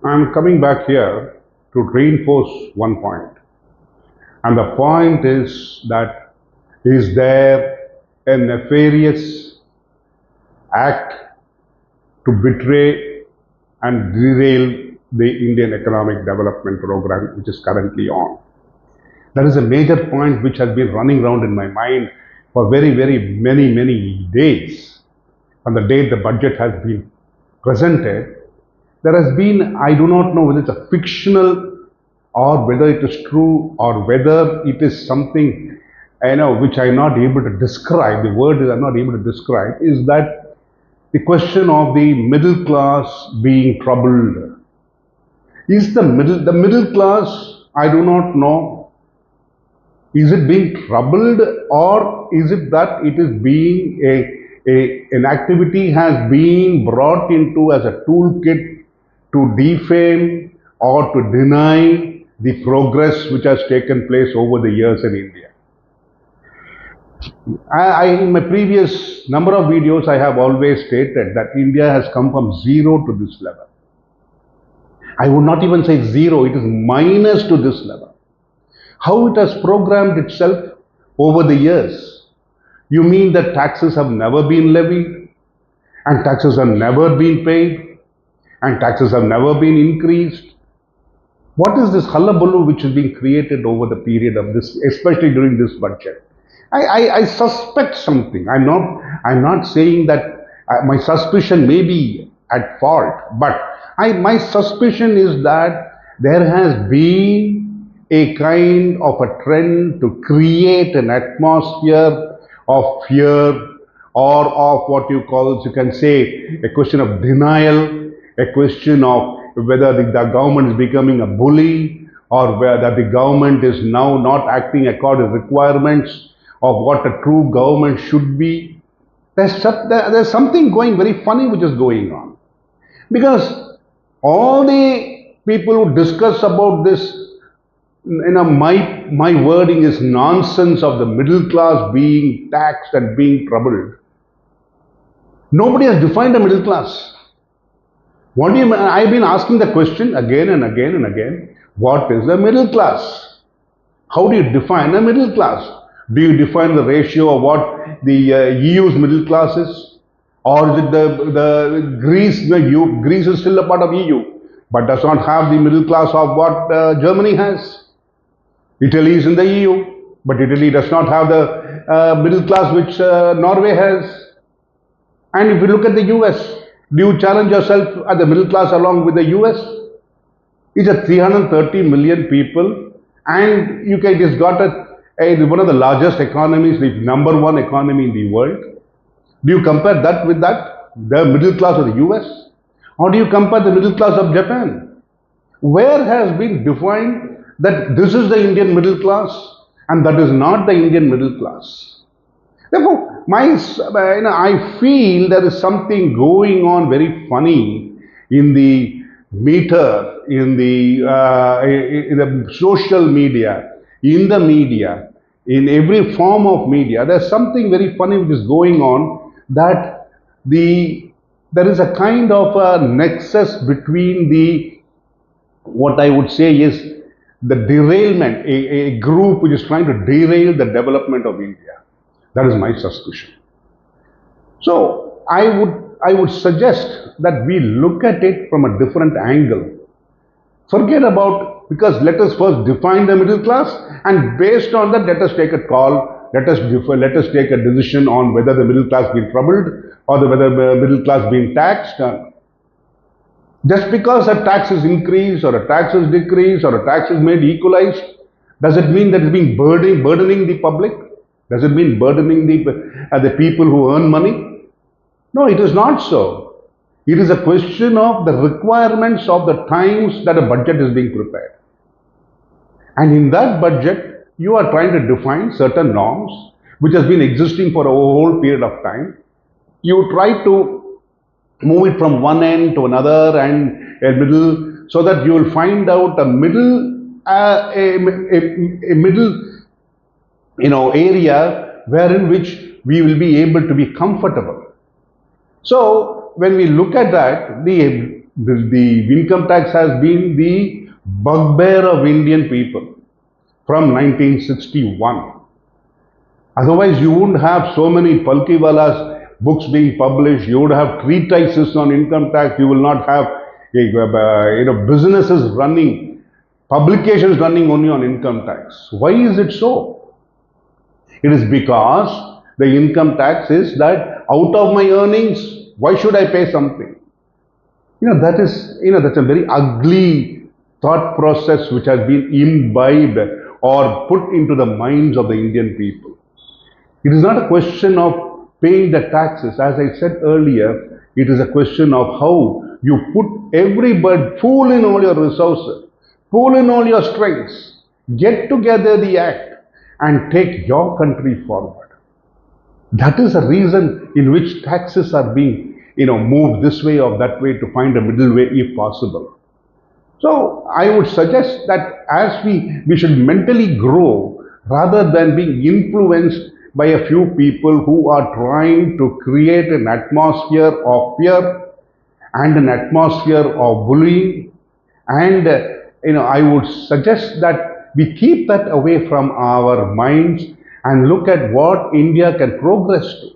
I'm coming back here to reinforce one point. And the point is there a nefarious act to betray and derail the Indian economic development program which is currently on? That is a major point which has been running around in my mind for very many days. From the date the budget has been presented, there has been, I do not know whether it's a fictional or whether it is true or whether it is something which I'm not able to describe. The word is I'm not able to describe, is that the question of the middle class being troubled. Is the middle class, I do not know, is it being troubled, or is it that it is being an activity has been brought into as a toolkit to defame or to deny the progress which has taken place over the years in India? In my previous number of videos, I have always stated that India has come from zero to this level. I would not even say zero, it is minus to this level. How it has programmed itself over the years? You mean that taxes have never been levied, and taxes have never been paid, and taxes have never been increased? What is this hullabaloo which is being created over the period of this, especially during this budget? I suspect something. I'm not saying that my suspicion may be at fault, but my suspicion is that there has been a kind of a trend to create an atmosphere of fear, or of what you can say, a question of denial, a question of whether the government is becoming a bully, or whether the government is now not acting according to requirements of what a true government should be. There's something going very funny which is going on. Because all the people who discuss about this, my wording is nonsense of the middle class being taxed and being troubled. Nobody has defined a middle class. What do you mean? I've been asking the question again and again and again. What is the middle class? How do you define a middle class? Do you define the ratio of what the EU's middle class is? Or is it the Greece? Greece is still a part of EU, but does not have the middle class of what Germany has. Italy is in the EU, but Italy does not have the middle class which Norway has. And if you look at the US, do you challenge yourself at the middle class along with the US? It's a 330 million people, and it has got one of the largest economies, the number one economy in the world. Do you compare that with the middle class of the US? Or do you compare the middle class of Japan? Where has been defined that this is the Indian middle class and that is not the Indian middle class? Therefore, I feel there is something going on very funny in the meter, in the social media, in the media, in every form of media. There's something very funny which is going on, that there is a kind of a nexus between what I would say is the derailment, a group which is trying to derail the development of India. That is my suspicion. So I would suggest that we look at it from a different angle. Forget about, because let us first define the middle class, and based on that let us take a call, let us take a decision on whether the middle class being troubled or whether the middle class being taxed. Just because a tax is increased or a tax is decreased or a tax is made equalized, does it mean that it's being burdening the public? Does it mean burdening the people who earn money? No, it is not so. It is a question of the requirements of the times that a budget is being prepared. And in that budget, you are trying to define certain norms which has been existing for a whole period of time. You try to move it from one end to another and a middle, so that you will find out a middle area wherein which we will be able to be comfortable. So when we look at that, the the income tax has been the bugbear of Indian people from 1961. Otherwise, you wouldn't have so many Palkiwala's books being published. You would have treatises on income tax. You will not have businesses running, publications running only on income tax. Why is it so? It is because the income tax is that out of my earnings, why should I pay something? That's a very ugly thought process which has been imbibed or put into the minds of the Indian people. It is not a question of paying the taxes. As I said earlier, it is a question of how you put everybody, pool in all your resources, pool in all your strengths, get together the act and take your country forward. That is the reason in which taxes are being moved this way or that way to find a middle way if possible. So I would suggest that as we should mentally grow rather than being influenced by a few people who are trying to create an atmosphere of fear and an atmosphere of bullying. And I would suggest that we keep that away from our minds and look at what India can progress to.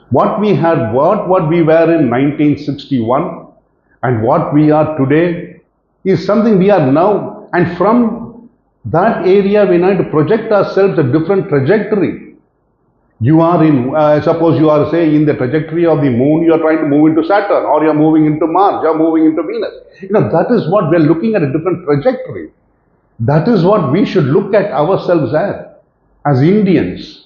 What we had, what we were in 1961 and what we are today is something we are now. And from that area, we need to project ourselves a different trajectory. You are in, suppose you are, say, in the trajectory of the moon, you are trying to move into Saturn, or you are moving into Mars, you are moving into Venus. That is what we are looking at, a different trajectory. That is what we should look at ourselves as Indians.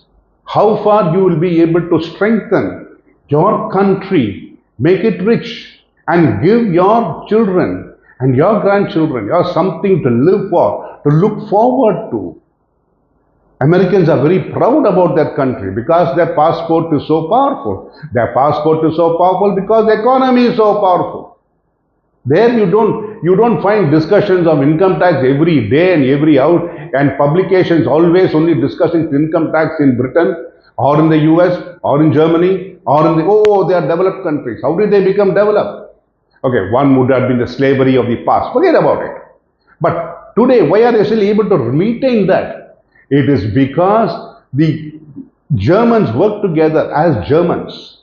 How far you will be able to strengthen your country, make it rich, and give your children and your grandchildren something to live for, to look forward to. Americans are very proud about their country because their passport is so powerful. Their passport is so powerful because the economy is so powerful. There you don't find discussions of income tax every day and every hour, and publications always only discussing income tax in Britain or in the US or in Germany or in they are developed countries. How did they become developed? Okay, one would have been the slavery of the past. Forget about it. But today, why are they still able to retain that? It is because the Germans work together as Germans.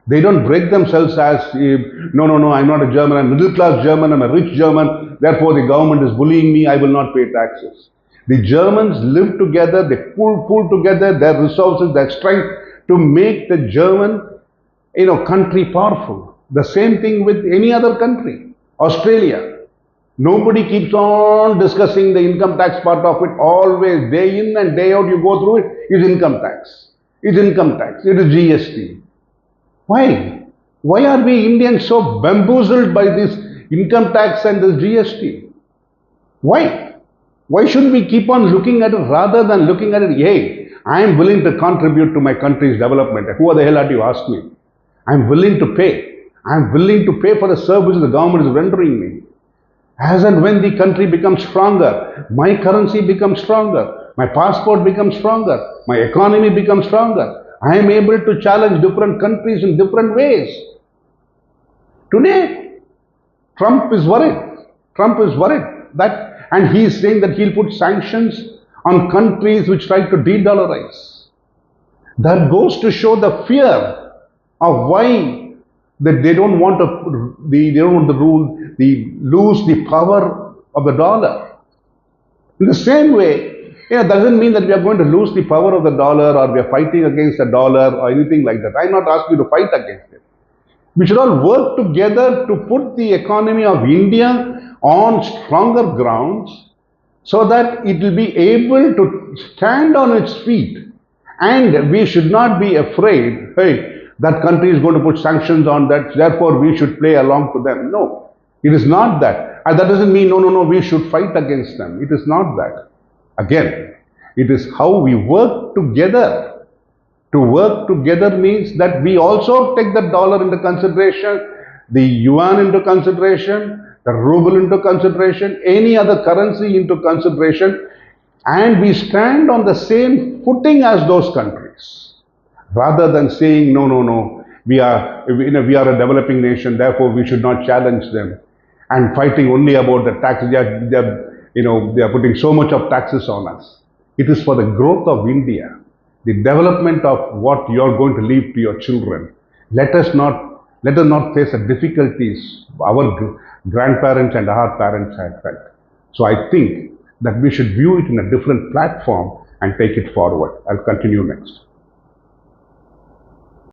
They don't break themselves as, no, I'm not a German, I'm a middle class German, I'm a rich German, therefore the government is bullying me, I will not pay taxes. The Germans live together, they pool together their resources, their strength to make the German, country powerful. The same thing with any other country. Australia. Nobody keeps on discussing the income tax part of it. Always, day in and day out, you go through it, is income tax. It's income tax. It is GST. Why? Why are we Indians so bamboozled by this income tax and this GST? Why? Why shouldn't we keep on looking at it rather than looking at it, hey, I am willing to contribute to my country's development. Who the hell are you, ask me? I am willing to pay. I am willing to pay for the services the government is rendering me. As and when the country becomes stronger, my currency becomes stronger, my passport becomes stronger, my economy becomes stronger. I am able to challenge different countries in different ways. Today, Trump is worried. Trump is worried that, and he is saying that he'll put sanctions on countries which try to de-dollarize. That goes to show the fear of why that they don't want to lose the power of the dollar. In the same way, it doesn't mean that we are going to lose the power of the dollar or we are fighting against the dollar or anything like that. I'm not asking you to fight against it. We should all work together to put the economy of India on stronger grounds so that it will be able to stand on its feet. And we should not be afraid, hey, that country is going to put sanctions on that, therefore we should play along to them. No, it is not that. And that doesn't mean, no, we should fight against them. It is not that. Again, it is how we work together. To work together means that we also take the dollar into consideration, the yuan into consideration, the ruble into consideration, any other currency into consideration, and we stand on the same footing as those countries. Rather than saying, no, we are a developing nation, therefore we should not challenge them, and fighting only about the taxes. They are putting so much of taxes on us. It is for the growth of India, the development of what you are going to leave to your children. Let us not face the difficulties our grandparents and our parents had felt. So I think that we should view it in a different platform and take it forward. I'll continue next.